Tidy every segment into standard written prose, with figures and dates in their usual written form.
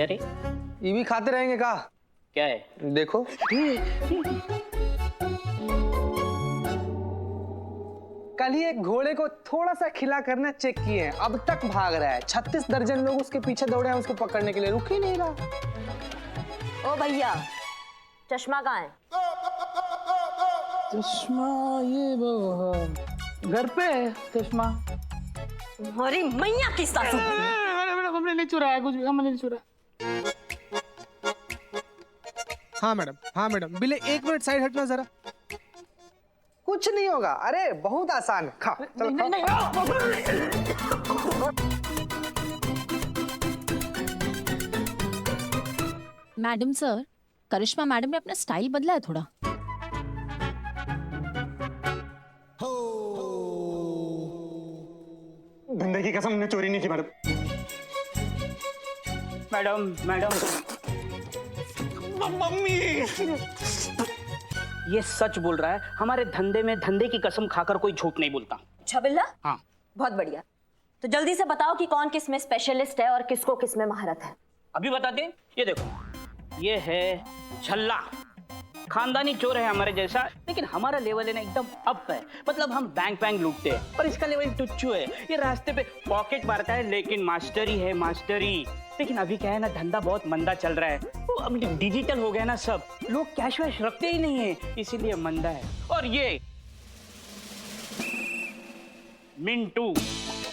क्या रे? ये भी खाते रहेंगे का? क्या है? देखो कल ही एक घोड़े को थोड़ा सा खिला करना चेक किए हैं, अब तक भाग रहा है। 36 दर्जन लोग उसके पीछे दौड़े हैं उसको पकड़ने के लिए, रुक ही नहीं रहा। ओ भैया, चश्मा कहाँ है? चश्मा ये वो घर पे है चश्मा। अरे मैया की सासू। मैडम हमने नहीं चुराया कुछ भी, हमने नहीं चुराया। हाँ मैडम बिले 1 मिनट साइड हटना जरा। कुछ नहीं होगा, अरे बहुत आसान। खा चलो नहीं, मैडम सर, करिश्मा मैडम ने अपना स्टाइल बदला है थोड़ा। धंधे की कसम, ने चोरी नहीं की मैडम। मैडम मम्मी ये सच बोल रहा है। हमारे धंधे में धंधे की कसम खाकर कोई झूठ नहीं बोलता। छबिल्ला? हाँ। बहुत बढ़िया। तो जल्दी से बताओ कि कौन किस में स्पेशलिस्ट है और किसको किस में महारत है। अभी बताते हैं। ये देखो, ये है छल्ला, खानदानी चोर है हमारे जैसा, लेकिन हमारा लेवल है ना एकदम अप है। मतलब हम बैंक लूटते हैं, पर इसका लेवल टुच्चू है। ये रास्ते पे पॉकेट मारता है, लेकिन मास्टरी है मास्टरी। लेकिन अभी क्या है ना, धंधा बहुत मंदा चल रहा है। तो अब डिजिटल हो गया ना सब, लोग कैश वैश रखते ही नहीं है, इसीलिए मंदा है। और ये मिंटू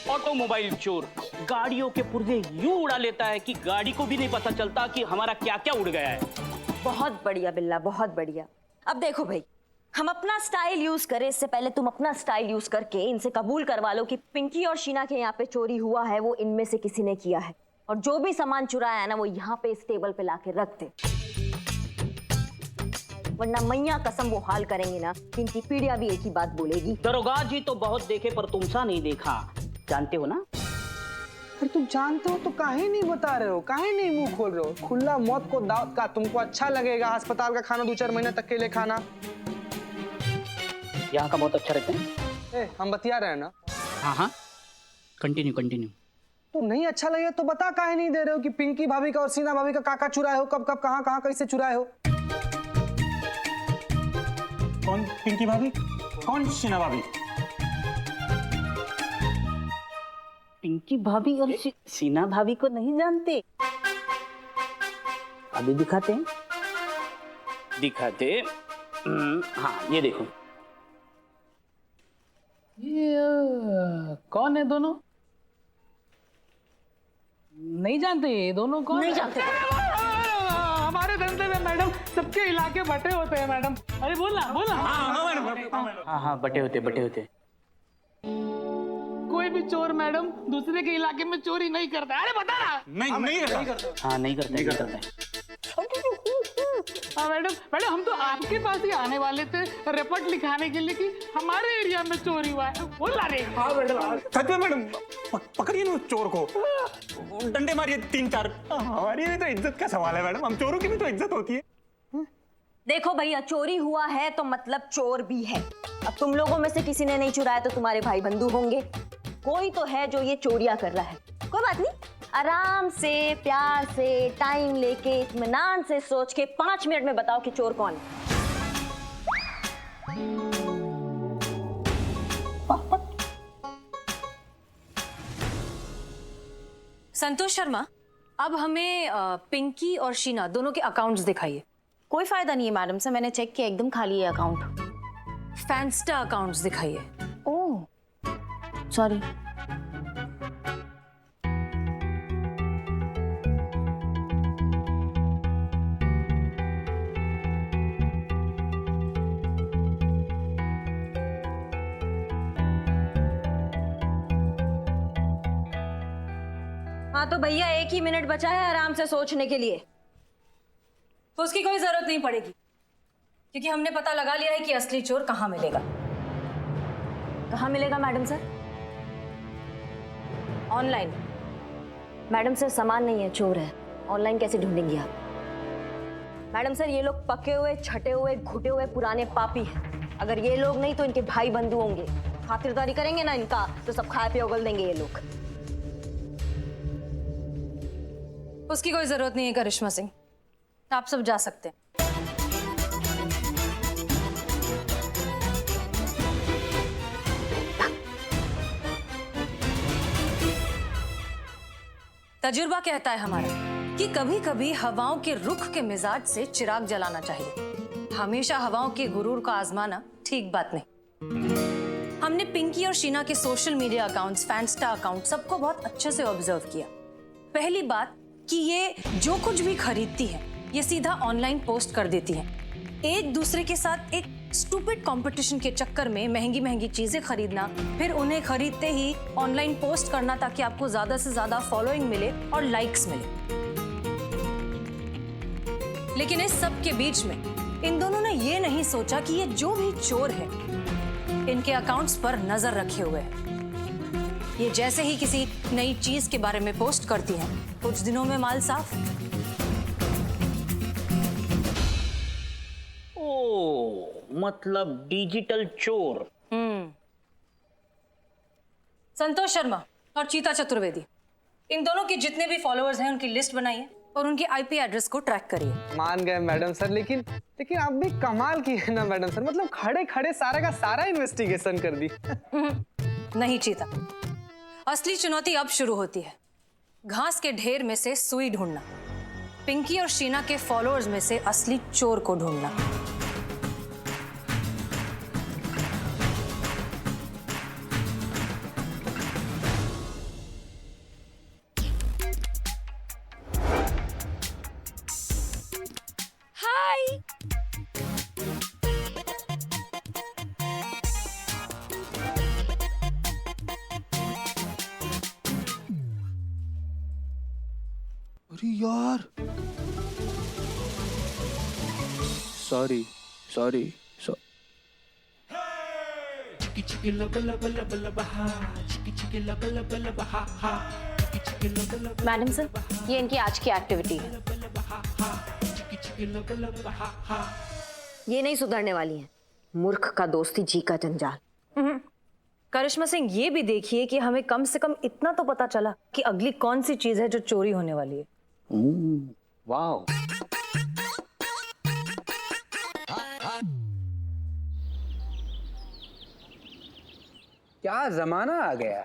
ऑटोमोबाइल चोर, गाड़ियों के पुर्जे यूं उड़ा लेता है कि गाड़ी को भी नहीं पता चलता कि हमारा क्या क्या उड़ गया है। बहुत बढ़िया बिल्ला, बहुत बढ़िया। अब देखो भाई, हम अपना स्टाइल यूज करें इससे पहले तुम अपना स्टाइल यूज करके इनसे कबूल करवा लो कि पिंकी और शीना के यहाँ पे चोरी हुआ है, वो इनमें से किसी ने किया है। और जो भी सामान चुराया है ना, वो यहाँ पे इस टेबल पे लाके रख दे, वरना मैया कसम वो हाल करेंगे ना कि इनकी पीढ़ियां भी एक ही बात बोलेगी। दरोगा जी तो बहुत देखे पर तुमसा नहीं देखा, जानते हो ना? अरे तुम जानते हो तो काहे नहीं बता रहे हो, काहे नहीं मुंह खोल रहे हो? खुला मौत को दावत का तुमको अच्छा लगेगा? अस्पताल का खाना 2-4 महीने तक के लिए खाना। यहाँ का बहुत अच्छा रहता है। हम बतिया रहे हैं ना। हाँ, कंटिन्यू। तो नहीं अच्छा लगे तो बता, काहे नहीं दे रहे हो कि पिंकी भाभी का और सीना भाभी का काका चुराए हो, कब कहाँ कैसे चुराए हो? कौन पिंकी भाभी, कौन शीना भाभी? पिंकी भाभी और सीना भाभी को नहीं जानते? अभी दिखाते हैं। हाँ, ये देखो। ये कौन है दोनों? नहीं जानते ये दोनों कौन? नहीं जानते। हमारे धंधे में मैडम सबके इलाके बटे होते हैं मैडम। अरे बोलना। हाँ, बटे होते। कोई भी चोर मैडम दूसरे के इलाके में चोरी नहीं करता। अरे बता ना। नहीं करता। हाँ, नहीं करता। हाँ मैडम हम तो आपके पास ही आने वाले थे रिपोर्ट लिखाने के लिए कि हमारे एरिया में चोरी हुआ है। बोला रे। हाँ मैडम। सच में मैडम, पकड़िए ना चोर को, डंडे मारिए 3-4। हमारी भी तो इज्जत का सवाल है मैडम, हम चोरों की भी तो इज्जत होती है। देखो भैया, चोरी हुआ है तो मतलब चोर भी है। अब तुम लोगों में से किसी ने नहीं चुराया तो तुम्हारे भाई बंधु होंगे, कोई तो है जो ये चोरियां कर रहा है। कोई बात नहीं, आराम से प्यार से टाइम लेके इत्मीनान से सोच के 5 मिनट में बताओ कि चोर कौन है। संतोष शर्मा, अब हमें पिंकी और शीना दोनों के अकाउंट्स दिखाइए। कोई फायदा नहीं है मैडम सर, मैंने चेक किया एकदम खाली है अकाउंट। फैंस्टा अकाउंट्स दिखाइए। Oh sorry. हाँ तो भैया 1 ही मिनट बचा है आराम से सोचने के लिए। उसकी कोई जरूरत नहीं पड़ेगी, क्योंकि हमने पता लगा लिया है कि असली चोर कहाँ मिलेगा। कहाँ मिलेगा madam sir? Online. Madam sir सामान नहीं है, चोर है। ऑनलाइन कैसे ढूंढेंगी आप? मैडम सर ये लोग पके हुए, छटे हुए, घुटे हुए पुराने पापी हैं। अगर ये लोग नहीं तो इनके भाई बंधु होंगे, खातिरदारी करेंगे ना इनका तो सब खाए पे उगल देंगे ये लोग। उसकी कोई जरूरत नहीं है करिश्मा सिंह, आप सब जा सकते हैं। तजुर्बा कहता है हमारा कि कभी कभी हवाओं के रुख के मिजाज से चिराग जलाना चाहिए। हमेशा हवाओं के गुरूर को आजमाना ठीक बात नहीं। हमने पिंकी और शीना के सोशल मीडिया अकाउंट्स, फैंस्टा अकाउंट सबको बहुत अच्छे से ऑब्जर्व किया। पहली बात कि ये जो कुछ भी खरीदती है ये सीधा ऑनलाइन पोस्ट कर देती है। एक दूसरे के साथ एक स्टूपिड कंपटीशन के चक्कर में महंगी महंगी चीजें खरीदना, फिर उन्हें खरीदते ही ऑनलाइन पोस्ट करना ताकि आपको ज्यादा से ज्यादा फॉलोइंग मिले और लाइक्स मिले। लेकिन इस सब के बीच में इन दोनों ने ये नहीं सोचा कि ये जो भी चोर है इनके अकाउंट्स पर नजर रखे हुए है। ये जैसे ही किसी नई चीज के बारे में पोस्ट करती हैं, कुछ दिनों में माल साफ। ओ, मतलब डिजिटल चोर। संतोष शर्मा और चीता चतुर्वेदी, इन दोनों के जितने भी फॉलोअर्स हैं उनकी लिस्ट बनाइए और उनके आईपी एड्रेस को ट्रैक करिए। मान गए मैडम सर, लेकिन आप भी कमाल की है ना मैडम सर, मतलब खड़े खड़े सारा का सारा इन्वेस्टिगेशन कर दी। नहीं चीता, असली चुनौती अब शुरू होती है। घास के ढेर में से सुई ढूंढना, पिंकी और शीना के फॉलोअर्स में से असली चोर को ढूंढना। अरे यार, सॉरी सॉरी। मैडम सर, ये इनकी आज की एक्टिविटी है। ये नहीं सुधरने वाली है। मूर्ख का दोस्ती जी का जंजाल। करिश्मा सिंह, ये भी देखिए कि हमें कम से कम इतना तो पता चला कि अगली कौन सी चीज है जो चोरी होने वाली है। वाओ, क्या जमाना आ गया है।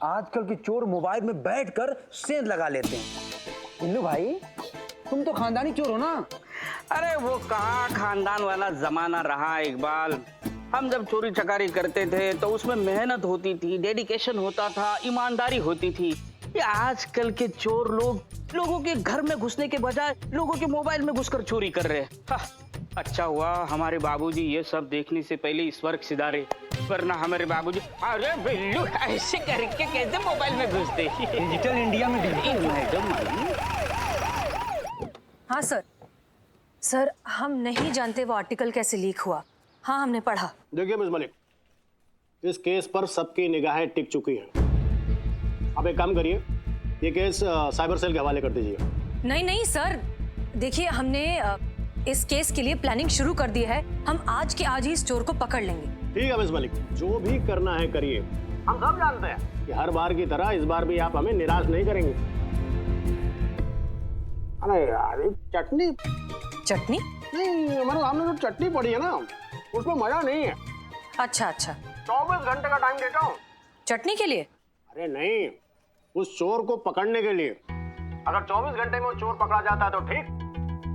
आजकल के चोर मोबाइल में बैठकर सेंध लगा लेते हैं। इल्लू भाई, तुम तो खानदानी चोर हो ना। अरे वो कहाँ खानदान वाला जमाना रहा इकबाल। हम जब चोरी चकारी करते थे तो उसमें मेहनत होती थी, डेडिकेशन होता था, ईमानदारी होती थी। ये आजकल के चोर लोगों के घर में घुसने के बजाय लोगों के मोबाइल में घुसकर चोरी कर रहे हैं। अच्छा हुआ हमारे बाबूजी ये सब देखने से पहले इस स्वर्ग सिधारे, वरना हमारे बाबूजी अरे बिल्लू ऐसे करके कैसे मोबाइल में घुसते। डिजिटल इंडिया में मैडम, हाँ सर, हम नहीं जानते वो आर्टिकल कैसे लीक हुआ। हाँ, हमने पढ़ा। देखिए मिस मलिक, इस केस पर सबकी निगाहें टिक चुकी हैं। आप एक काम करिए, ये केस साइबर सेल के हवाले कर दीजिए। नहीं सर, देखिए हमने इस केस के लिए प्लानिंग शुरू कर दी है। हम आज के आज ही इस चोर को पकड़ लेंगे। ठीक है मिस मलिक, जो भी करना है करिए। हम सब जानते हैं कि हर बार की तरह इस बार भी आप हमें निराश नहीं करेंगे। अरे यार, चटनी नहीं, हमारे सामने जो चटनी पड़ी है ना, उसमें मजा नहीं है। अच्छा 24 घंटे का टाइम देता हूँ। चटनी के लिए? अरे नहीं, उस चोर को पकड़ने के लिए। अगर 24 घंटे में वो चोर पकड़ा जाता है तो ठीक,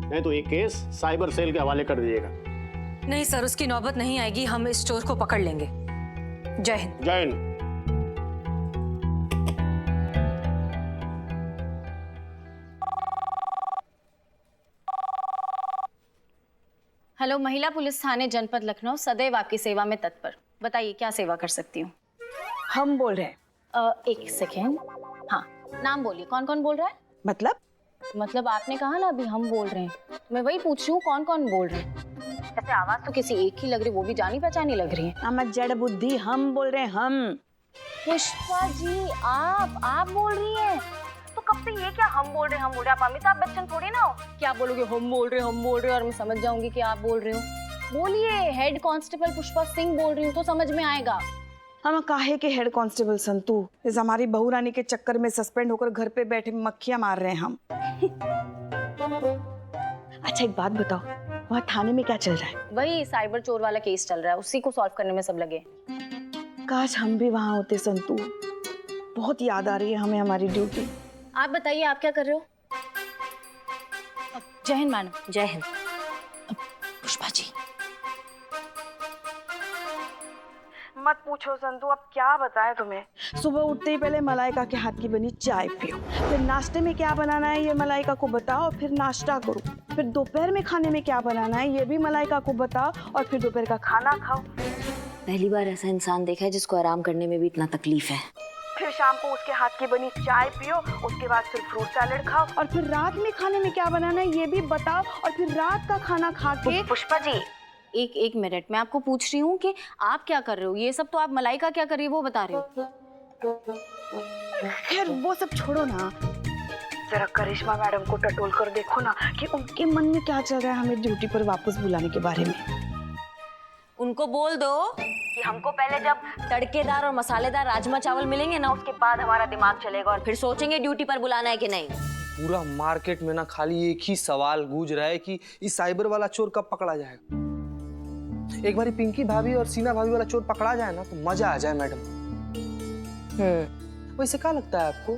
नहीं तो ये केस साइबर सेल के हवाले कर दीजिएगा। नहीं सर, उसकी नौबत नहीं आएगी। हम इस चोर को पकड़ लेंगे। जय हिंद। जय हिंद। हेलो, महिला पुलिस थाने जनपद लखनऊ सदैव आपकी सेवा में तत्पर। बताइए क्या सेवा कर सकती हूँ। हम बोल रहे हैं। एक सेकेंड। हाँ, नाम बोलिए, कौन कौन बोल रहा है? मतलब आपने कहा ना अभी हम बोल रहे हैं, मैं वही पूछ रही हूँ कौन कौन बोल रहे हैं। ऐसे आवाज तो किसी एक ही लग रही, वो भी जानी पहचानी लग रही है। हम जड़ बुद्धि, हम बोल रहे हैं। हम पुष्पा जी, आप बोल रही हैं? तो कब से ये क्या हम बोल रहे हैं? आप अमिताभ बच्चन थोड़ी ना हो, क्या बोलोगे हम बोल रहे हैं और मैं समझ जाऊंगी कि आप बोल रहे हो। बोलिए, हेड कांस्टेबल पुष्पा सिंह बोल रही हूँ तो समझ में आएगा। हम काहे के हेड कांस्टेबल संतू इस हमारी बहू रानी के चक्कर में सस्पेंड होकर घर पे बैठे मक्खियां मार रहे हैं हम। अच्छा एक बात बताओ, वहाँ थाने में क्या चल रहा है? वही साइबर चोर वाला केस चल रहा है, उसी को सॉल्व करने में सब लगे। काश हम भी वहाँ होते संतू। बहुत याद आ रही है हमें हमारी ड्यूटी। आप बताइए आप क्या कर रहे हो? जय हिंद मैडम। जय हिंद। पुष्पा जी, मत पूछो संतू, अब क्या बताएं तुम्हें। सुबह उठते ही पहले मलाइका के हाथ की बनी चाय पियो, फिर नाश्ते में क्या बनाना है ये मलाइका को बताओ, फिर नाश्ता करो, फिर दोपहर में खाने में क्या बनाना है ये भी मलाइका को बताओ, और फिर दोपहर का खाना खाओ। पहली बार ऐसा इंसान देखा है जिसको आराम करने में भी इतना तकलीफ है। फिर शाम को उसके हाथ की बनी चाय पियो, उसके बाद फिर फ्रूट सैलेड खाओ, और फिर रात में खाने में क्या बनाना है ये भी बताओ, और फिर रात का खाना खा के। पुष्पा जी एक मिनट, मैं आपको पूछ रही हूँ कि आप क्या कर रहे हो? ये सब तो आप मलाइका क्या कर रही है वो बता रहे हो। खैर वो सब छोड़ो ना, जरा करिश्मा मैडम को टटोल कर देखो ना कि उनके मन में क्या चल रहा है हमें ड्यूटी पर वापस बुलाने के बारे में। उनको बोल दो कि हमको पहले जब तड़केदार और मसालेदार राजमा चावल मिलेंगे ना, उसके बाद हमारा दिमाग चलेगा और फिर सोचेंगे ड्यूटी पर बुलाना है कि नहीं। पूरा मार्केट में ना खाली एक ही सवाल गूंज रहा है कि इस साइबर वाला चोर कब पकड़ा जाएगा। एक बारी पिंकी भाभी और सीना भाभी वाला चोर पकड़ा जाए ना तो मजा आ जाए मैडम। वैसे क्या लगता है आपको,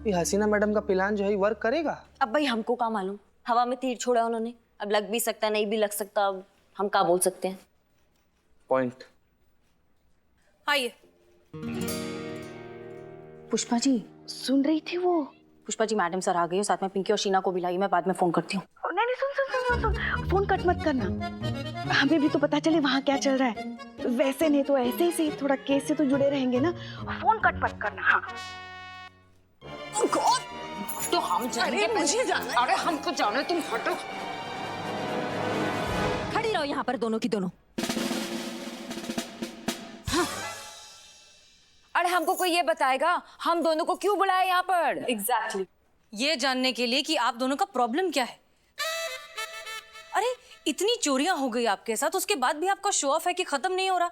ये हसीना मैडम का प्लान जो है वर्क करेगा? अब भाई हमको क्या मालूम, हवा में तीर छोड़ा उन्होंने, अब लग भी सकता नहीं भी लग सकता, अब हम क्या बोल सकते हैं। पॉइंट। आइए। पुष्पा जी सुन रही थी वो? पुष्पा जी मैडम सर आ गए, साथ में पिंकी और शीना को भी लाई, मैं बाद में फोन करती हूँ। नहीं सुन सुन सुन सुन सुन, फोन कट मत करना, हमें भी तो पता चले वहाँ क्या चल रहा है। वैसे नहीं तो ऐसे ही से थोड़ा केस से तो जुड़े रहेंगे ना, फोन कट मत करना। हाँ तो हम जाने, मुझे जाना, अरे हमको जाना, तुम हटो। खड़ी रहो यहाँ पर दोनों की दोनों। हाँ। अरे हमको कोई ये बताएगा हम दोनों को क्यों बुलाया यहाँ पर? एग्जैक्टली ये जानने के लिए कि आप दोनों का प्रॉब्लम क्या है। अरे इतनी चोरियां हो गई आपके साथ, उसके बाद भी आपका शो ऑफ है कि खत्म नहीं हो रहा।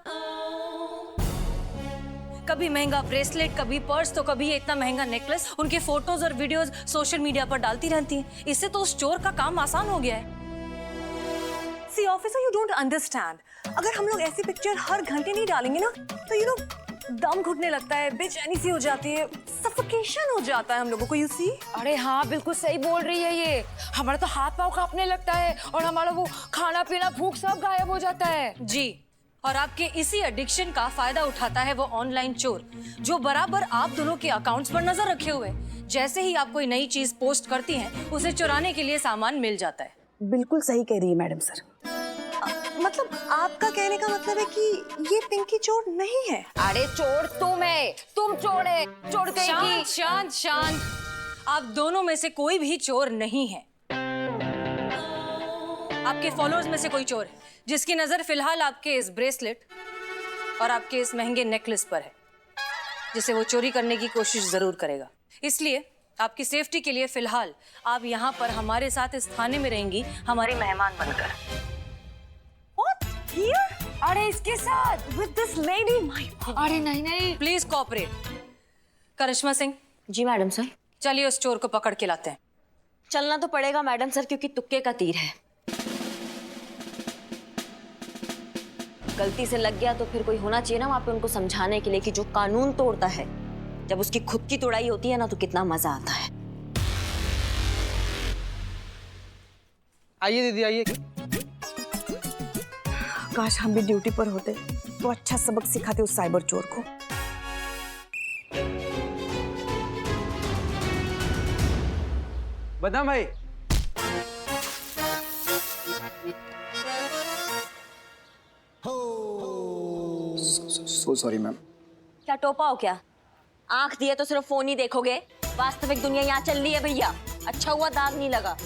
कभी महंगा ब्रेसलेट, कभी पर्स, तो कभी ये इतना महंगा नेकलेस। उनके फोटोज और वीडियोस सोशल मीडिया पर डालती रहती हैं। इससे तो उस चोर का काम आसान हो गया है। See officer, you don't understand, अगर हम लोग ऐसी पिक्चर हर घंटे नहीं डालेंगे ना तो यू नो दम घुटने लगता है, बेचैनी सी हो जाती है, सफोकेशन हो जाता है हम लोगों को। You see? अरे हाँ बिल्कुल सही बोल रही है ये, हमारा तो हाथ पाँव कांपने लगता है और हमारा वो खाना पीना भूख सब गायब हो जाता है। जी, और आपके इसी एडिक्शन का फायदा उठाता है वो ऑनलाइन चोर, जो बराबर आप दोनों के अकाउंट्स पर नजर रखे हुए। जैसे ही आप कोई नई चीज पोस्ट करती हैं, उसे चुराने के लिए सामान मिल जाता है। बिल्कुल सही कह रही है मैडम सर। मतलब आपका कहने का मतलब है कि ये पिंकी चोर नहीं है? अरे चोर तुम है, तुम चोर है, चोर कहेगी। शांत शांत शांत, आप दोनों में से कोई भी चोर नहीं है। आपके फॉलोअर्स में से कोई चोर है जिसकी नजर फिलहाल आपके इस ब्रेसलेट और आपके इस महंगे नेकलेस पर है, जिसे वो चोरी करने की कोशिश जरूर करेगा। इसलिए आपकी सेफ्टी के लिए फिलहाल आप यहाँ पर हमारे साथ इस थाने में रहेंगी, हमारी मेहमान बनकर। अरे इसके साथ विद दिस लेडी? अरे नहीं नहीं, प्लीज कोऑपरेट। करिश्मा सिंह। जी मैडम सर। चलिए उस चोर को पकड़ के लाते हैं। चलना तो पड़ेगा मैडम सर, क्योंकि तुक्के का तीर है। गलती से लग गया तो फिर कोई होना चाहिए ना वहाँ पे उनको समझाने के लिए कि जो कानून तोड़ता है, जब उसकी खुद की तोड़ाई होती है ना तो कितना मजा आता है। आइए दीदी आइए। काश हम भी ड्यूटी पर होते तो अच्छा सबक सिखाते उस साइबर चोर को। बदाम भाई। So sorry ma'am. क्या टोपा हो क्या? आंख दिए तो सिर्फ फोन ही देखोगे? वास्तविक दुनिया यहाँ चल रही है भैया। अच्छा हुआ दाग नहीं लगा,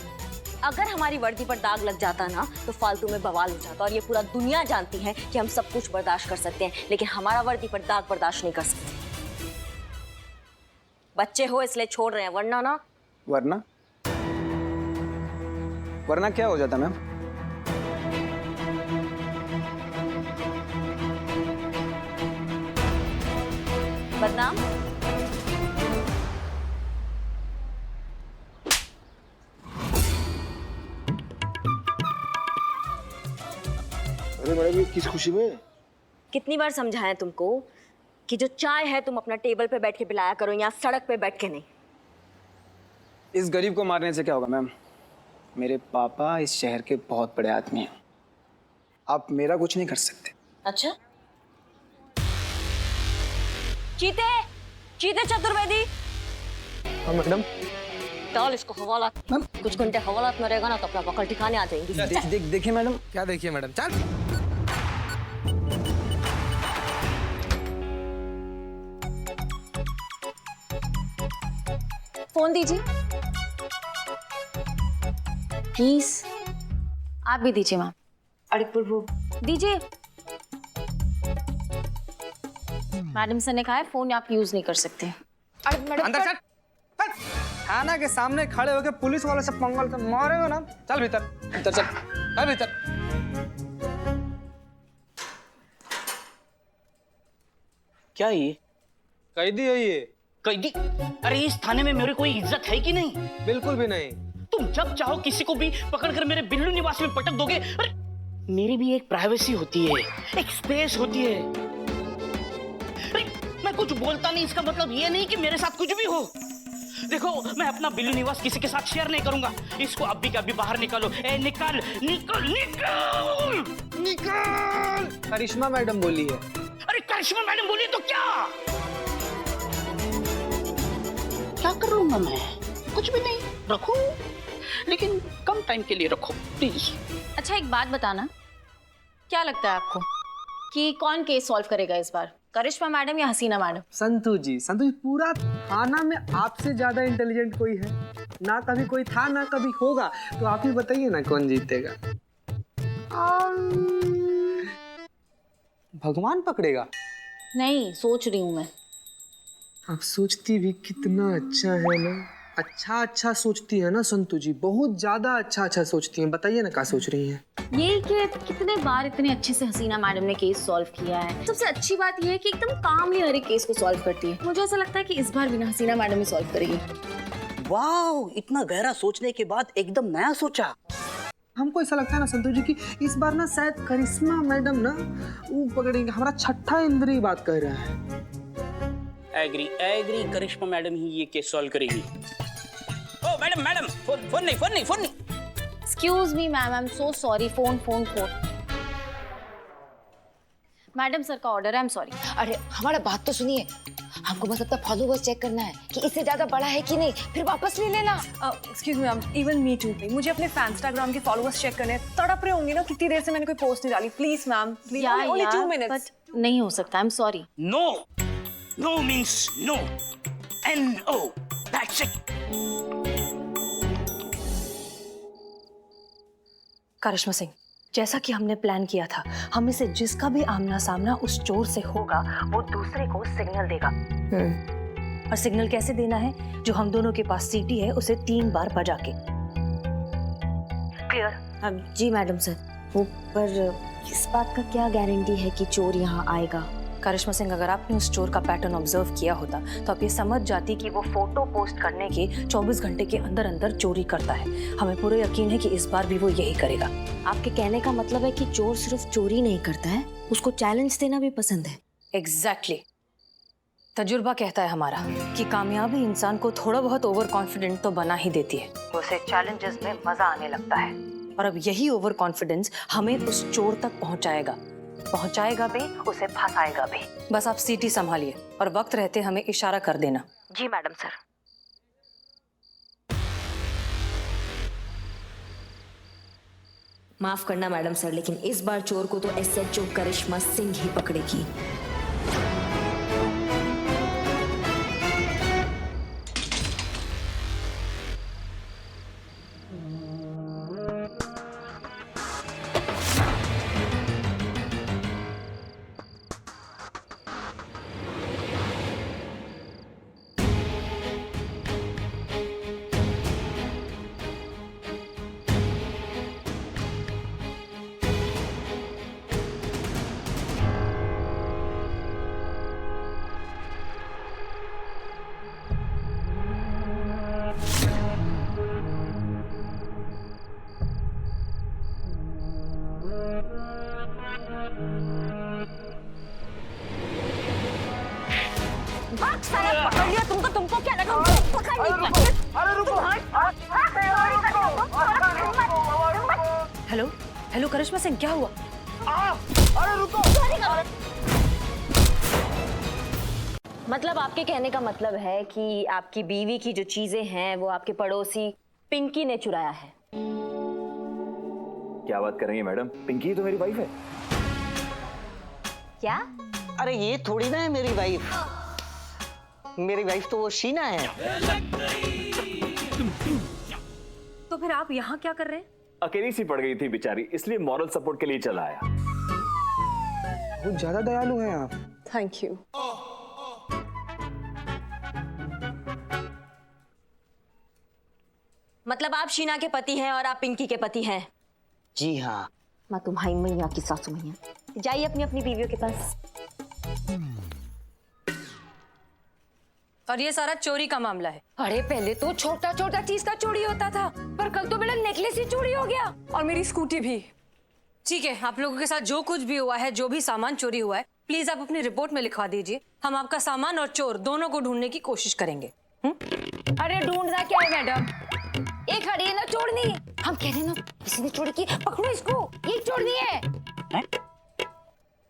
अगर हमारी वर्दी पर दाग लग जाता ना तो फालतू में बवाल हो जाता। और ये पूरा दुनिया जानती है कि हम सब कुछ बर्दाश्त कर सकते हैं, लेकिन हमारा वर्दी पर दाग बर्दाश्त नहीं कर सकते। बच्चे हो इसलिए छोड़ रहे हैं, वरना ना। वरना वरना क्या हो जाता मैम? बदनाम। अरे मैडम ये किस खुशी में? कितनी बार समझाया तुमको कि जो चाय है तुम अपना टेबल पे बैठ के पिलाया करो, यहाँ सड़क पे बैठ के नहीं। इस गरीब को मारने से क्या होगा मैम? मेरे पापा इस शहर के बहुत बड़े आदमी हैं। आप मेरा कुछ नहीं कर सकते। अच्छा, चीते चीते चतुर्वेदी। हाँ मैडम। डाल इसको हवालात। कुछ घंटे हवालात में रहेगा ना तो अपना पकड़ ठिकाने आ जाएंगी। देखिए मैडम। क्या देखिए मैडम? चल। फोन दीजिए प्लीज। आप भी दीजिए मैम। अरे प्रभु दीजिए। मैडम सर ने कहा है फोन आप यूज नहीं कर सकते। अरे मैडम अंदर चल। थाना के सामने खड़े होके पुलिस वाले से पंगल कर मारेगा ना। चल भीतर, भीतर चल, चल भीतर। क्या ये? कैदी है ये। कैदी? अरे इस थाने में मेरी कोई इज्जत है कि नहीं? बिल्कुल भी नहीं। तुम जब चाहो किसी को भी पकड़कर मेरे बिल्लू निवास में पटक दोगे। अरे मेरी भी एक प्राइवेसी होती है, एक स्पेस होती है। अरे मैं कुछ बोलता नहीं, इसका मतलब ये नहीं कि मेरे साथ कुछ भी हो। देखो मैं अपना बिल्लू निवास किसी के साथ शेयर नहीं करूंगा। इसको अभी के अभी बाहर निकालो। ए निकल निकल निकल निकल। करिश्मा मैडम बोली है। अरे करिश्मा मैडम बोली तो क्या क्या करूंगा मैं? कुछ भी नहीं। रखो, लेकिन कम टाइम के लिए रखो प्लीज। अच्छा एक बात बताना, क्या लगता है आपको कि कौन केस सॉल्व करेगा इस बार, करिश्मा मैडम या हसीना मैडम? संतू जी, पूरा थाना में आपसे ज्यादा इंटेलिजेंट कोई है? ना कभी कोई था ना कभी होगा, तो आप ही बताइए ना कौन जीतेगा? भगवान पकड़ेगा? नहीं, सोच रही हूँ मैं। आप सोचती भी कितना अच्छा है ना। अच्छा सोचती है ना संतू जी, बहुत ज्यादा अच्छा सोचती हैं। बताइए ना क्या सोच रही हैं? यही कि कितने बार इतने अच्छे से हसीना मैडम ने केस सॉल्व किया है। सबसे अच्छी बात यह है कि एकदम कामली हर एक केस को सॉल्व करती है। मुझे ऐसा लगता है कि इस बार भी ना हसीना मैडम ही सॉल्व करेगी। वाओ, इतना गहरा सोचने के बाद एकदम नया सोचा। हमको ऐसा लगता है ना संतू जी कि इस बार ना शायद करिश्मा मैडम ना वो पकड़ेंगे। हमारा छठा इंद्री बात कह रहा है। एग्री करिश्मा मैडम ही ये केस सॉल्व करेगी। ओ मैडम फोन नहीं। Excuse me ma'am, I am so sorry. Phone madam sir का ऑर्डर है, आई एम सॉरी। अरे हमारा बात तो सुनिए, हमको बस अपना फॉलोवर्स चेक करना है कि इससे ज्यादा बड़ा है कि नहीं, फिर वापस ले लेना। Excuse me ma'am, even me too. मुझे अपने इंस्टाग्राम के फॉलोवर्स चेक करने हैं। तड़प रहे होंगे ना, कितनी देर से मैंने कोई पोस्ट नहीं डाली। Please ma'am, please, only 2 minutes. नहीं हो सकता, I am sorry. No means no. NO, that's it। Karishma Singh, जैसा कि हमने प्लान किया था, हम इसे जिसका भी आमना सामना उस चोर से होगा वो दूसरे को सिग्नल देगा। और सिग्नल कैसे देना है? जो हम दोनों के पास सीटी है उसे 3 बार बजा के। क्लियर? जी मैडम सर। वो पर इस बात का क्या गारंटी है कि चोर यहाँ आएगा? करिश्मा सिंह, अगर आपने उस चोर का पैटर्न ऑब्जर्व किया होता तो आप ये समझ जाती कि वो फोटो पोस्ट करने के 24 घंटे के अंदर अंदर चोरी करता है। हमें पूरा यकीन है कि इस बार भी वो यही करेगा। आपके कहने का मतलब है कि चोर सिर्फ चोरी नहीं करता है, उसको चैलेंज देना भी पसंद है। एग्जैक्टली। तजुर्बा कहता है हमारा कि कामयाबी इंसान को थोड़ा बहुत ओवर कॉन्फिडेंट तो बना ही देती है, उसे चैलेंजेस में मजा आने लगता है। और अब यही ओवर कॉन्फिडेंस हमें उस चोर तक पहुंचाएगा भी, उसे फंसाएगा भी। बस आप सीटी संभालिए और वक्त रहते हमें इशारा कर देना। जी मैडम सर। माफ करना मैडम सर, लेकिन इस बार चोर को तो SHO करिश्मा सिंह ही पकड़ेगी। हेलो हेलो करिश्मा सिंह, क्या हुआ? मतलब आपके कहने का मतलब है कि आपकी बीवी की जो चीजें हैं वो आपके पड़ोसी पिंकी ने चुराया है। क्या बात कर रही है मैडम? पिंकी तो मेरी वाइफ है। क्या? अरे ये थोड़ी ना है मेरी वाइफ। मेरी वाइफ तो वो शीना है। तो फिर आप यहाँ क्या कर रहे हैं? अकेली सी पड़ गई थी बेचारी, इसलिए मॉरल सपोर्ट के लिए चला आया। बहुत ज्यादा दयालु हैं आप। Thank you. मतलब आप शीना के पति हैं और आप पिंकी के पति हैं? जी हाँ। मैं तुम्हारी मैया की सासू मैया। जाइए अपनी अपनी बीवियों के पास। और ये सारा चोरी का मामला है। अरे पहले तो छोटा छोटा चीज का चोरी होता था, पर कल तो मेरा नेकलेस ही चोरी हो गया। और मेरी स्कूटी भी। ठीक है, आप लोगों के साथ जो कुछ भी हुआ है, जो भी सामान चोरी हुआ है, प्लीज आप अपनी रिपोर्ट में लिखवा दीजिए। हम आपका सामान और चोर दोनों को ढूंढने की कोशिश करेंगे। अरे ढूंढना क्या है मैडम, ये खड़ी है ना चोरनी। हम कह रहे हैं ना किसी ने चोरी की, पकड़ो इसको, ये चोरनी है।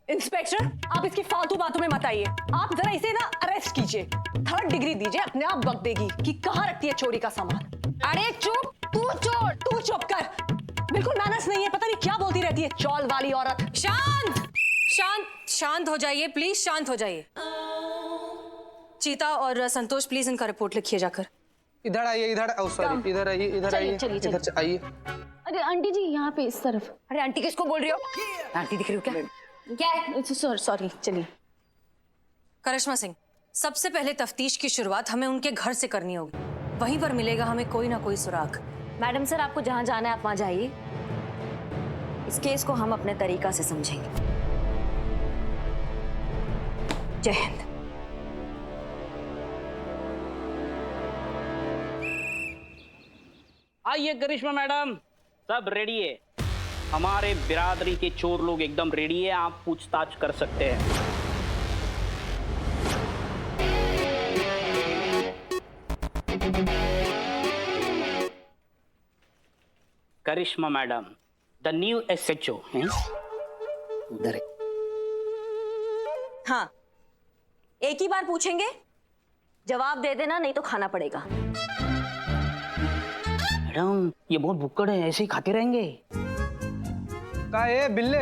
इंस्पेक्टर, आप इसकी फालतू बातों में मत आइए। आप जरा इसे ना अरेस्ट कीजिए, 3rd डिग्री दीजिए, अपने आप बक देगी कि कहाँ रखती है चोरी का सामान। अरे चुप, तू चोर। तू चुप कर, बिल्कुल मैनर्स नहीं है, पता नहीं क्या बोलती रहती है चौल वाली औरत। शांत शांत शांत हो जाइए प्लीज, शांत हो जाइए। चीता और संतोष प्लीज इनका रिपोर्ट लिखिए जाकर। इधर आइए, इधर। सॉरी, इधर आइए, इधर आइए, इधर से आइए। अरे आंटी जी यहाँ पे इस तरफ। अरे आंटी किसको बोल रही हो? आंटी दिख रही हो क्या? क्या है? सॉरी, चलिए। करिश्मा सिंह, सबसे पहले तफ्तीश की शुरुआत हमें उनके घर से करनी होगी। वहीं पर मिलेगा हमें कोई ना कोई सुराग। मैडम सर, आपको जहां जाना है आप वहां जाइए। इस केस को हम अपने तरीका से समझेंगे। जय हिंद। आइए करिश्मा मैडम, सब रेडी है। हमारे बिरादरी के चोर लोग एकदम रेडी है, आप पूछताछ कर सकते हैं। करिश्मा मैडम, द न्यू SHO हैं उधर है। हाँ, एक ही बार पूछेंगे, जवाब दे देना, नहीं तो खाना पड़ेगा। मैडम ये बहुत भुक्कड़ है, ऐसे ही खाते रहेंगे। का ये बिल्ले